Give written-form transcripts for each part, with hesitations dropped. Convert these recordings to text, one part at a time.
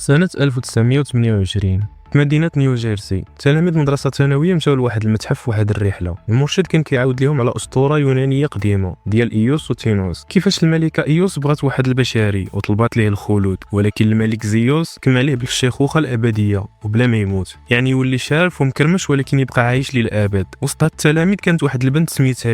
سنة 1928 في مدينة نيوجيرسي، تلاميذ مدرسة ثانوية مشاو لواحد المتحف واحد الرحلة. المرشد كان كيعاود لهم على أسطورة يونانية قديمة ديال إيوس وتينوس، كيفاش الملكة إيوس بغات واحد البشري وطلبات ليه الخلود، ولكن الملك زيوس كما عليه بالشيخوخة الأبدية وبلا ما يموت، يعني يولي شارف ومكرمش ولكن يبقى عايش للأبد. وسط هاد التلاميذ كانت واحد البنت سميتها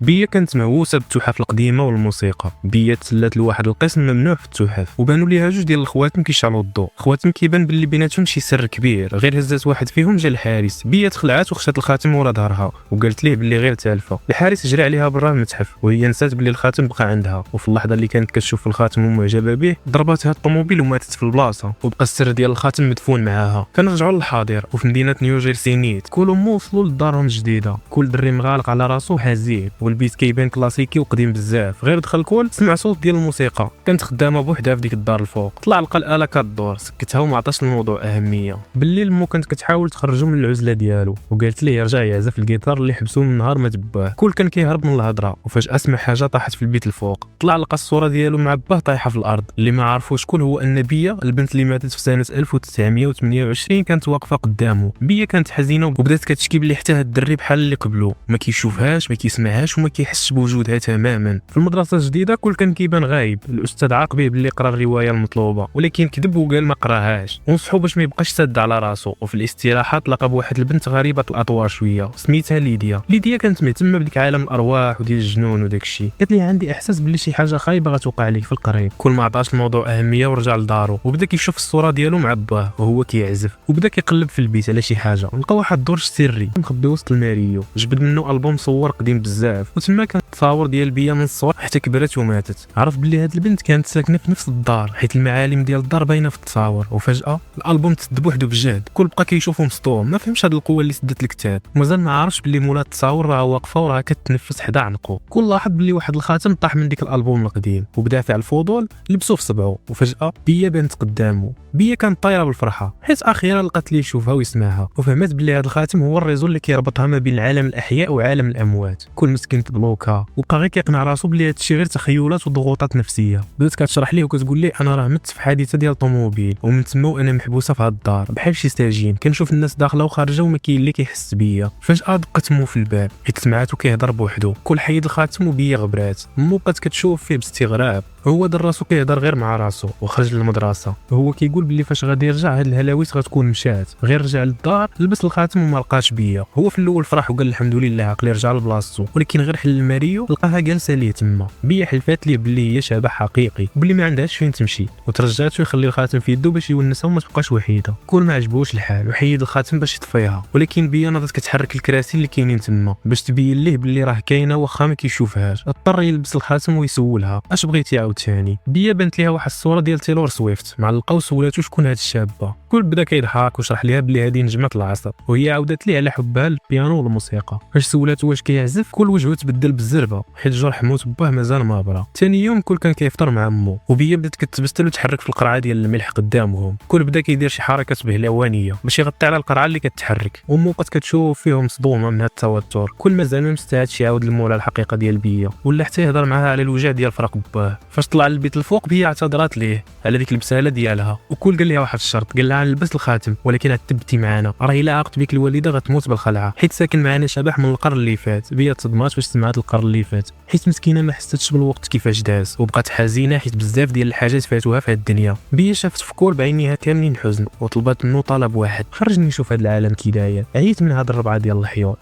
بيا كانت مهووسة بالتحف القديمة والموسيقى. بيا تسلات لواحد القسم ممنوع في التحف، وبانوا ليها جوج ديال الخواتم كيشعلوا الضوء. خواتم كيبان باللي بيناتهم شي سر كبير، غير هزات واحد فيهم جا الحارس. بيا تخلعات وخشات الخاتم ورا ظهرها وقالت ليه باللي غير تالفه. الحارس جرى عليها برا المتحف وهي نسات باللي الخاتم بقى عندها، وفي اللحظه اللي كانت كتشوف الخاتم ومعجبه به ضرباتها الطوموبيل وماتت في البلاصه، وبقى السر ديال الخاتم مدفون معاها. كنرجعوا للحاضر وفي مدينه نيوجيرسي نيت، كلهم وصلوا لدارهم الجديده، كل دري مغالق على راسو حزين، والبيت كيبان كلاسيكي وقديم بزاف. غير دخل كل سمع صوت ديال الموسيقى، كانت خدامه بوحدها في ديك الدار الفوق. طلع لقى الاله كدور، سكتها وما عطاش الموضوع اهميه. بالليل مو كانت كتحاول تخرجوا من العزله ديالو، وقالت ليه يرجع يعزف الجيتار اللي حبسوه من نهار ما تباه. كل كان كيهرب من الهضره، وفجاه سمع حاجه طاحت في البيت الفوق. طلع لقى الصوره ديالو مع باه طايحه في الارض. اللي ما عرفوش شكون هو ان بيا البنت اللي ماتت في سنه 1928 كانت واقفه قدامه. بيا كانت حزينه وبدات كتشكي بلي حتى هاد الدري بحال اللي قبلو ما كيشوفهاش ما كيسمعهاش وما كيحسش بوجودها تماما. في المدرسه الجديده كل كان كيبان غايب. الاستاذ عاق به باللي قرا الروايه المطلوبه، ولكن كذب وقال ما قراهاش، ونصحو باش ما يبقاش ساد على راسو. وفي الاستراحات لقى بواحد البنت غريبه الاطوار شويه سميتها ليديا كانت مهتمه بديك عالم الارواح وديال الجنون وداك الشيء. قالت لي عندي احساس بلي شي حاجه خايبه غتوقع ليك في القريب. كل ما عطاش الموضوع اهميه ورجع لدارو، وبدا كيشوف الصوره ديالو مع باه وهو كيعزف، وبدا كيقلب في البيت على شي حاجه، ولقى واحد الدرج سري مخبي وسط الماريو. جبد منه البوم صور قديم بزاف، وتما كانت تصاور ديال بيا من الصور حتى كبرت وماتت. عرف بلي هاد البنت كانت ساكنه في نفس الدار، حيت المعالم ديال الدار باينه في التصاور. وفجاه الالبوم تسد بوحدو بجهد، كل بقى كيشوفو مصدوم، ما فهمش هاد القوه اللي سدت الكتاب، ومازال ما عارفش بلي مولات التصاور راه واقفه وراه كتنفس حدا عنقو. كل لاحظ بلي واحد الخاتم طاح من ديك الالبوم القديم، وبدافع الفضول لبسو في صبعو. وفجاه بيا بانت قدامه. بيا كانت طايره بالفرحه حيت اخيرا لقات ليه يشوفها ويسمعها، وفهمت بلي هذا الخاتم هو الريزو اللي كيربطها ما بين عالم الاحياء وعالم الاموات. كل مسكين تبلوكا وبقى غير كيقنع راسو بلي هادشي غير تخيلات وضغوطات نفسيه. بدات كتشرح ليه وكتقول ليه انا راه مت في حادثه ديال طوموبيل، ومن تما وانا محبوسه في هاد الدار بحال شي ساجين، كنشوف الناس داخله وخارجه وما كاين اللي كيحس بيا. فجاه دقت مو في الباب حيت سمعاتو كيهضر بوحدو. كل حيد الخاتم وبيا غبرات. مو بقات كتشوف فيه باستغراب، هو دار راسو كيهضر غير مع راسو وخرج للمدرسه. هو كيقول بلي فاش غادي يرجع هاد الهلاويس غتكون مشات. غير رجع للدار لبس الخاتم وما لقاش بيا. هو في الاول فرح وقال الحمد لله عقلي رجع لبلاصتو، ولكن غير حل الماريو لقاها جالسه ليه تما. بيا حلفات ليه بلي هي شبح حقيقي وبلي ما عندهاش فين تمشي، وترجعاتو يخلي الخاتم في يدو باش يونسها وما تبقاش وحيده. كل ما عجبوش الحال وحيد الخاتم باش يطفيها، ولكن بيا ناضت كتحرك الكراسي اللي كاينين تما باش تبين ليه بلي راه كاينه واخا ما كيشوفهاش. اضطر يلبس الخاتم ويسولها اش بغيتي عاوتاني. بيا بانت ليها واحد الصوره ديال تيلور سويفت معلقه، وسولاتو شكون هاد الشابه. كل بدا كيضحك وشرح ليها بلي هذه نجمه العصر، وهي عاودت ليه على حبها للبيانو والموسيقى. فاش سولاتو واش كيعزف كل وجهه تبدل بالزربه حيت جرح موت باه مازال ما برا. ثاني يوم كل كان كيفطر مع امو، وبيا بدات كتبستل وتحرك في القرعه ديال الملح قدامهم. كل بدا كيدير شي حركات بهلوانيه باش يغطي على القرعه اللي كتحرك، وامو بقات كتشوف فيهم مصدومه من هاد التوتر. كل ما زال ما مستعدش يعاود المولى الحقيقه ديال بيا، ولا حتى يهضر معاها على الوجع ديال فراق باه. فاش طلع للبيت الفوق بيا اعتذرات ليه على ديك البساله ديالها، وكل قال لها واحد الشرط، قال لها نلبس الخاتم ولكن غتثبتي معنا، راه الا عاقت بك الوالده غتموت بالخلعه حيت ساكن معنا شبح من القرن اللي فات. بيا تصدمات فاش سمعت القرن اللي فات حيت مسكينه ما حستش بالوقت كيفاش داز، وبقات حزينه حيت بزاف ديال الحاجات فاتوها في هاد الدنيا. بيا شافت في كل بعينيها كاملين حزن، وطلبات منه طلب واحد، خرجني نشوف هاد العالم كي داير، عييت من هاد الربعه ديال الحيوط.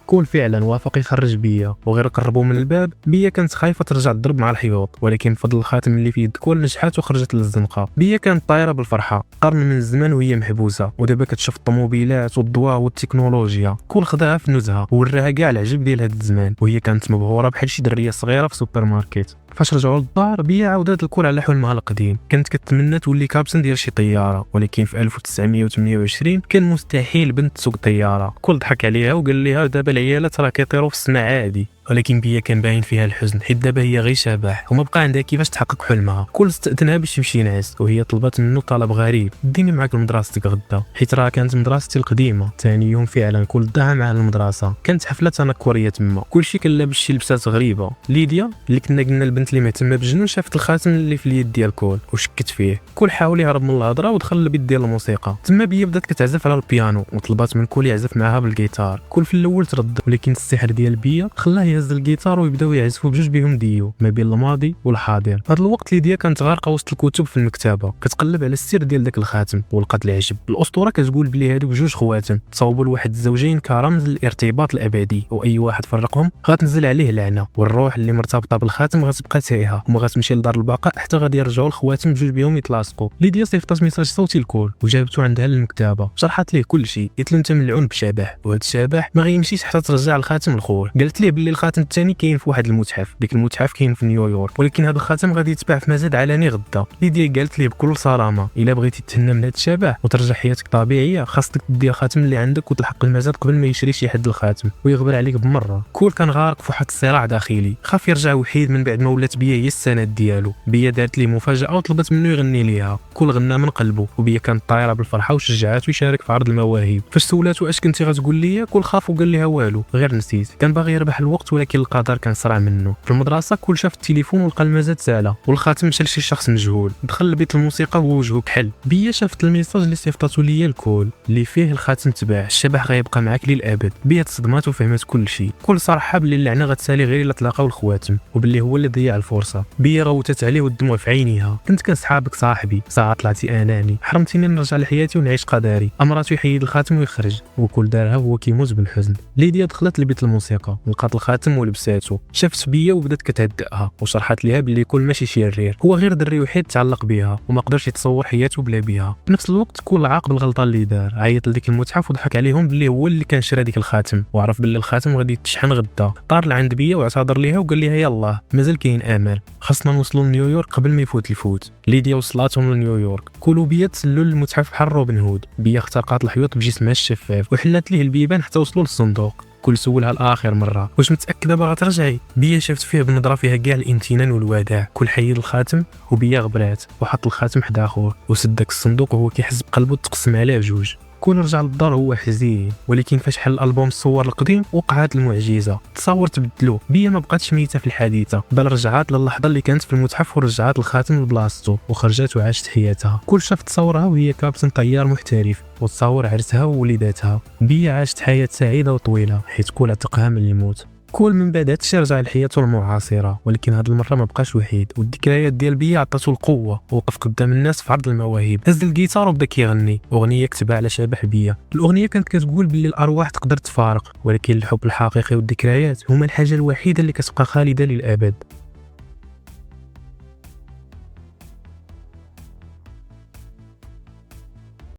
كل فعلا وافق يخرج بيا، وغير قربوا من الباب بيا كانت خايفه ترجع تضرب مع الحيوط، ولكن بفضل الخاتم اللي في يد كل نجحات وخرجت للزنقه. بيا كانت طايره بالفرحه قرن من الزمان وهي محبوسه، ودابا كتشوف الطوموبيلات والضواء والتكنولوجيا. كل خداها في نزهه وراها كاع العجب ديال هذا الزمان، وهي كانت مبهوره بحال شي دريه صغيره في سوبر ماركت. فاش رجعوا للدار بيا عاودت الكل على حلمها القديم. كانت كتمنى تولي كابتن ديال شي طياره، ولكن في 1928 كان مستحيل بنت تسوق طياره. كل ضحك عليها وقال لها دابا العيالات راه كيطيروا في السماء عادي. ولكن بيا كان باين فيها الحزن، حيت دابا هي غير شبح وما بقى عندها كيفاش تحقق حلمها. كل استأذنها باش يمشي ينعس، وهي طلبت منه طلب غريب: ديني معاك لمدرستك غدا، حيت راه كانت مدرستي القديمه. ثاني يوم فعلا كل ضاع مع المدرسه، كانت حفله تنكريه تما، كلشي كان لابس شي لبسات غريبه. ليديا اللي كنا قلنا البنت اللي مهتمه بالجنون شافت الخاتم اللي في اليد ديال كول وشكت فيه. كل حاول يهرب من الهضره ودخل للبيت ديال الموسيقى. تما بيا بدات كتعزف على البيانو وطلبات من كول يعزف معاها بالجيتار. كل في الاول ترد، ولكن السحر ديال بيا خلاه يهز الجيتار ويبداو يعزفوا بجوج بهم ديو ما بين الماضي والحاضر. هذا الوقت ليديا كانت غارقه وسط الكتب في المكتبه، كتقلب على السر ديال داك الخاتم ولقات العجب. الاسطوره كتقول بلي هادوك جوج خواتم تصاوبوا لواحد الزوجين كرمز للارتباط الابدي، واي واحد فرقهم غتنزل عليه لعنه، والروح اللي مرتبطه بالخاتم غتبقى تايهه وما غتمشي لدار البقاء حتى غادي يرجعوا الخواتم بجوج بهم يتلاصقوا. ليديا صيفطات ميساج صوتي لكول وجابته عندها للمكتبه، شرحت ليه كل شيء. قالت له انت ملعون بشبح، وهذا الشبح ما غيمشيش حتى ترجع الخاتم لخوه. قالت ليه باللي الخاتم الثاني كاين في واحد المتحف، ديك المتحف كاين في نيويورك، ولكن هذا الخاتم غادي يتباع في مزاد علني غدا. ليديا قالت ليه بكل صرامه: الا بغيتي تهنى من هذا الشبح وترجع حياتك طبيعيه، خاصك تدي الخاتم اللي عندك وتلحق المزاد قبل ما يشري شي حد الخاتم ويغبر عليك بمره. كول كان غارق في واحد الصراع داخلي، خاف يرجع وحيد من بعد ما ولات بيا هي السند ديالو. بيا دارت ليه مفاجاه وطلبت منه يغني ليها. كول غنى من قلبه، وبيا كانت طايره بالفرحه وشجعته يشارك في عرض المواهب. فاش سولاتو اش كنتي غتقول ليا، كول خاف وقال لها والو، غير نسيت. كان باغي يربح الوقت ولكن القدر كان صرع منه. في المدرسه كول شاف التليفون ولقى المزاد سالا والخاتم مشى لشي شخص مجهول. دخل لبيت الموسيقى ووجهه كحل. بيا شافت الميساج اللي صيفطاتو ليا الكول اللي فيه الخاتم تباع، الشبح غيبقى معاك للابد. بيا تصدمات وفهمت كل شيء. كل صراحه باللي اللعنه غتسالي غير الا تلاقاو الخواتم، وباللي هو اللي ضيع الفرصه. بيا روتت عليه والدموع في عينيها: كنت كنسحابك صاحبي، ساعه طلعتي اناني، حرمتيني نرجع لحياتي ونعيش قدري. امراتو يحيد الخاتم ويخرج، وكل دارها وهو كيموت بالحزن. ليديا دخلت لبيت الموسيقى ولقات الخاتم ولبساتو. شافت بيا وبدات كتهدئها وشرحت ليها باللي كل ماشي شرير، هو غير دري وحيد تعلق بها وما قدرش يتصور حياته بلا بها. في نفس الوقت كل عاقب الغلطه اللي دار، عيط لديك المتحف وضحك عليهم باللي هو اللي كان شرا ديك الخاتم، وعرف باللي الخاتم غادي يتشحن غدا. طار لعند بيا واعتذر ليها وقال لها يلاه مازال كاين امل، خاصنا نوصلوا لنيويورك قبل ما يفوت الفوت. ليديا وصلاتهم لنيويورك. كل وبيا تسللوا للمتحف بحال روبن هود. بيا اخترقات الحيوط بجسمها الشفاف وحلات ليه البيبان حتى وصلوا للصندوق. كل سولها الاخر مره: واش متاكده باغا ترجعي؟ بيا شافت فيه بنظره فيها كاع الامتنان والوداع. كل حيد الخاتم وبيا غبرات وحط الخاتم حدا خوه وسد داك الصندوق وهو كيحس بقلبه تقسم عليه بجوج. كون رجع للدار هو حزين، ولكن فاش حل الالبوم الصور القديم وقعت المعجزه. تصاور تبدلوا. بيا ما بقاتش ميته في الحادثه، بل رجعات للحظه اللي كانت في المتحف ورجعت الخاتم لبلاصتو وخرجت وعاشت حياتها. كل شاف تصورها وهي كابتن طيار محترف وتصور عرسها ووليداتها. بيا عاشت حياه سعيده وطويله حيت كل عتقها من الموت. كل من بعد هادشي رجع لحياته المعاصره، ولكن هاد المره ما بقاش وحيد، والذكريات ديال بيا عطاتو القوه. وقف قدام الناس في عرض المواهب، هز الجيتار وبدا كيغني اغنيه كتبها على شبح بيا. الاغنيه كانت كتقول باللي الارواح تقدر تفارق، ولكن الحب الحقيقي والذكريات هما الحاجه الوحيده اللي كتبقى خالده للابد.